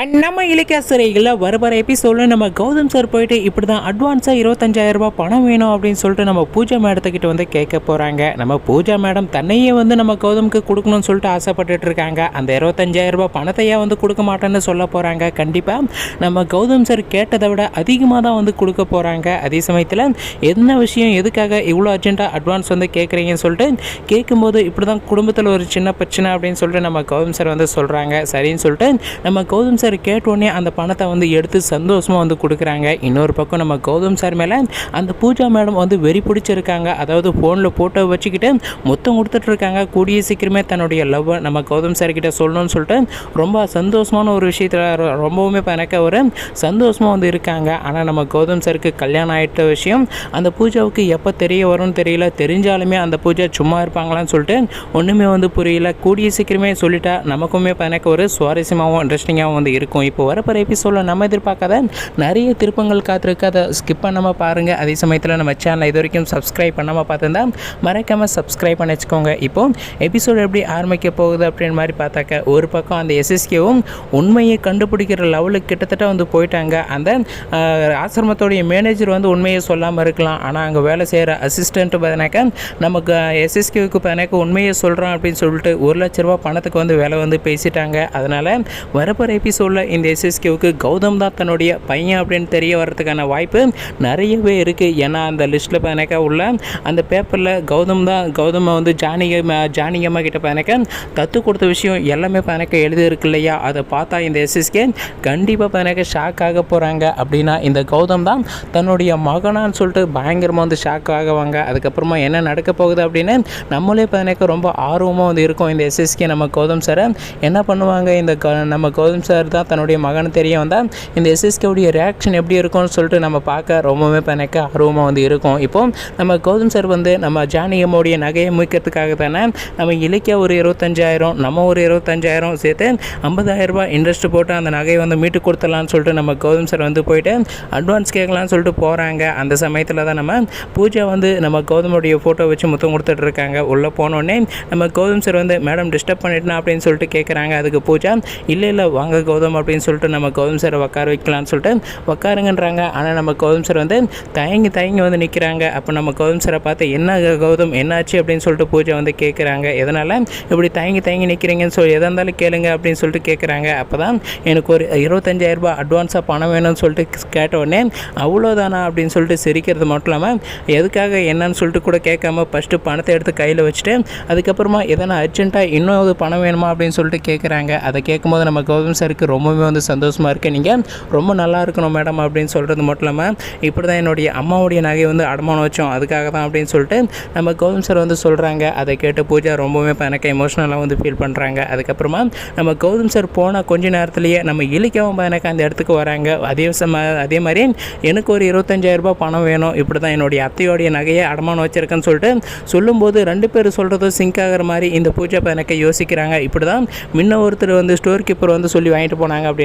நம்ம இலக்கிய சிறைகளில் வர எபிசோடில் நம்ம கௌதம் சார் போயிட்டு இப்படி தான் அட்வான்ஸாக 25,000 ரூபாய் பணம் வேணும் அப்படின்னு சொல்லிட்டு நம்ம பூஜா மேடத்துக்கிட்ட வந்து கேட்க போகிறாங்க. நம்ம பூஜா மேடம் தன்னையே வந்து நம்ம கௌதமுக்கு கொடுக்கணும்னு சொல்லிட்டு ஆசைப்பட்டுட்டு இருக்காங்க. அந்த 25,000 ரூபாய் பணத்தையே வந்து கொடுக்க மாட்டேன்னு சொல்ல போகிறாங்க. கண்டிப்பாக நம்ம கௌதம் சார் கேட்டதை விட அதிகமாக தான் வந்து கொடுக்க போகிறாங்க. அதே சமயத்தில் என்ன விஷயம், எதுக்காக இவ்வளோ அர்ஜென்ட்டாக அட்வான்ஸ் வந்து கேட்குறீங்கன்னு சொல்லிட்டு கேட்கும்போது இப்படி தான் குடும்பத்தில் ஒரு சின்ன பிரச்சனை அப்படின்னு சொல்லிட்டு நம்ம கௌதம் சார் வந்து சொல்கிறாங்க. சரின்னு சொல்லிட்டு நம்ம கௌதம் சார் கேட்டோடனே அந்த பணத்தை வந்து எடுத்து சந்தோஷமாக வந்து கொடுக்குறாங்க. இன்னொரு பக்கம் நம்ம கௌதம் சார் மேலே அந்த பூஜா மேடம் வந்து வெறி பிடிச்சிருக்காங்க. அதாவது ஃபோனில் ஃபோட்டோ வச்சுக்கிட்டு மொத்தம் கொடுத்துட்ருக்காங்க. கூடிய சீக்கிரமே தன்னுடைய லவ்வை நம்ம கௌதம் சார் கிட்ட சொல்லணும்னு சொல்லிட்டு ரொம்ப சந்தோஷமான ஒரு விஷயத்தில் ரொம்பவுமே எனக்கு ஒரு சந்தோஷமாக வந்து இருக்காங்க. ஆனால் நம்ம கௌதம் சாருக்கு கல்யாணம் ஆகிட்ட விஷயம் அந்த பூஜாவுக்கு எப்போ தெரிய வரும்னு தெரியல. தெரிஞ்சாலுமே அந்த பூஜா சும்மா இருப்பாங்களான்னு சொல்லிட்டு ஒன்றுமே வந்து புரியல. கூடிய சீக்கிரமே சொல்லிட்டா நமக்குமே எனக்கு ஒரு சுவாரஸ்யமாகவும் இன்ட்ரெஸ்டிங்காகவும் வந்து இருக்கும். இப்போ வரப்போகிற எபிசோடில் நம்ம எதிர்பார்க்காத நிறைய திருப்பங்கள் காத்திருக்கு. அதை ஸ்கிப் பண்ணாமல் பாருங்கள். அதே சமயத்தில் நம்ம சேனலை இது வரைக்கும் சப்ஸ்கிரைப் பண்ணாமல் பார்த்துருந்தா மறக்காமல் சப்ஸ்கிரைப் பண்ணி வச்சுக்கோங்க. இப்போது எபிசோடு எப்படி ஆரம்பிக்க போகுது அப்படின்னு மாதிரி பார்த்தாக்க ஒரு பக்கம் அந்த எஸ்எஸ்கேவும் உண்மையை கண்டுபிடிக்கிற லெவலுக்கு கிட்டத்தட்ட வந்து போயிட்டாங்க. அந்த ஆசிரமத்தோடைய மேனேஜர் வந்து உண்மையை சொல்லாமல் இருக்கலாம். ஆனால் அங்கே வேலை செய்கிற அசிஸ்டன்ட் பார்த்தீங்கன்னாக்கா நமக்கு எஸ்எஸ்கேவுக்கு பார்த்தீங்கன்னாக்கா உண்மையை சொல்கிறோம் அப்படின்னு சொல்லிட்டு 1,00,000 ரூபா பணத்துக்கு வந்து வேலை வந்து பேசிட்டாங்க. அதனால் வரப்போகிற எபிசோடில் இந்த எஸ்எஸ்கேவுக்கு கௌதம் தான் தன்னுடைய பையன் அப்படின்னு தெரிய வர்றதுக்கான வாய்ப்பு நிறையவே இருக்குது. ஏன்னா அந்த லிஸ்ட்டில் பார்த்தீங்கன்னாக்கா உள்ள அந்த பேப்பரில் கௌதமை வந்து ஜானிகம்மா கிட்ட பார்த்தீங்கன்னாக்கா கற்றுக் கொடுத்த விஷயம் எல்லாமே பார்த்தீங்கன்னாக்கா எழுதியிருக்கு இல்லையா. அதை பார்த்தா இந்த எஸ்எஸ்கே கண்டிப்பாக பார்த்தீங்கன்னாக்கா ஷாக் ஆக போகிறாங்க. அப்படின்னா இந்த கௌதம் தான் தன்னுடைய மகனான்னு சொல்லிட்டு பயங்கரமாக வந்து ஷாக் ஆகுவாங்க. அதுக்கப்புறமா என்ன நடக்க போகுது அப்படின்னு நம்மளே பார்த்தீங்கன்னாக்கா ரொம்ப ஆர்வமாக வந்து இருக்கும். இந்த எஸ்எஸ்கே நம்ம கௌதம் சாரை என்ன பண்ணுவாங்க, இந்த நம்ம கௌதம் சார் தான் தன்னுடைய மகனை தெரிய வந்தால் இந்த எஸ்எஸ்கேவுடைய ரியாக்ஷன் எப்படி இருக்கும்னு சொல்லிட்டு நம்ம பார்க்க ரொம்பவே எனக்கு ஆர்வமாக வந்து இருக்கும். இப்போது நம்ம கௌதம் சார் வந்து நம்ம ஜானியம்முடைய நகையை மீட்கிறதுக்காக தானே நம்ம இலக்கிய ஒரு 25,000 நம்ம ஒரு 25,000 சேர்த்து 50,000 ரூபாய் இன்ட்ரெஸ்ட் போட்டு அந்த நகையை வந்து மீட்டு கொடுத்துடலான்னு சொல்லிட்டு நம்ம கௌதம் சார் வந்து போயிட்டு அட்வான்ஸ் கேட்கலான்னு சொல்லிட்டு போகிறாங்க. அந்த சமயத்தில் தான் நம்ம பூஜா வந்து நம்ம கௌதமுடைய ஃபோட்டோ வச்சு முத்தம் கொடுத்துட்டு இருக்காங்க. உள்ளே போனோடனே நம்ம கௌதம் சார் வந்து மேடம் டிஸ்டர்ப் பண்ணிட்டேனா அப்படின்னு சொல்லிட்டு கேட்குறாங்க. அதுக்கு பூஜா இல்லை வாங்க கௌதம் அப்படின்னு சொல்லிட்டு நம்ம கௌதம் சாரை உட்கார வைக்கலான்னு சொல்லிட்டு உட்காருங்கன்றாங்க. ஆனால் நம்ம கௌதம் சார் வந்து தயங்கி வந்து நிற்கிறாங்க. அப்போ நம்ம கௌதம் சாரை பார்த்து என்ன கௌதம் என்னாச்சு அப்படின்னு சொல்லிட்டு பூஜை வந்து கேட்குறாங்க. எதனால் இப்படி தயங்கி நிற்கிறீங்கன்னு சொல்லி எதாக இருந்தாலும் கேளுங்க அப்படின்னு சொல்லிட்டு கேட்குறாங்க. அப்போ தான் எனக்கு ஒரு 25,000 ரூபாய் அட்வான்ஸாக பணம் வேணும்னு சொல்லிட்டு கேட்டவுடனே அவ்வளோதானா அப்படின்னு சொல்லிட்டு சிரிக்கிறது மட்டும் இல்லாமல் எதுக்காக என்னன்னு சொல்லிட்டு கூட கேட்காம ஃபஸ்ட்டு பணத்தை எடுத்து கையில் வச்சுட்டு அதுக்கப்புறமா எதனா அர்ஜென்ட்டாக இன்னும் பணம் வேணுமா அப்படின்னு சொல்லிட்டு கேட்குறாங்க. அதை கேட்கும்போது நம்ம கௌதம் சாருக்கு ரொம்பவே வந்து சந்தோஷமாக இருக்குது. நீங்கள் ரொம்ப நல்லா இருக்கணும் மேடம் அப்படின்னு சொல்கிறது மட்டும் இல்லாமல் இப்படி தான் என்னுடைய அம்மாவுடைய நகை வந்து அடமானம் வச்சோம் அதுக்காக தான் அப்படின்னு சொல்லிட்டு நம்ம கௌதம் சார் வந்து சொல்கிறாங்க. அதை கேட்டு பூஜா ரொம்பவே எனக்கு எமோஷ்னலாக வந்து ஃபீல் பண்ணுறாங்க. அதுக்கப்புறமா நம்ம கௌதம் சார் போன கொஞ்ச நேரத்துலேயே நம்ம இலக்கியவும் எனக்கு அந்த இடத்துக்கு வராங்க. அதே மாதிரி எனக்கு ஒரு 25,000 ரூபாய் பணம் வேணும், இப்படி தான் என்னுடைய அத்தையோடைய நகையை அடமானம் வச்சுருக்கேன்னு சொல்லிட்டு சொல்லும்போது 2 பேர் சொல்கிறதும் சிங்க் ஆகிற மாதிரி இந்த பூஜா எனக்கு யோசிக்கிறாங்க. இப்படி தான் முன்ன ஒருத்தர் வந்து ஸ்டோர் கீப்பர் வந்து சொல்லி வாங்கிட்டு போனாங்க அப்படின்னு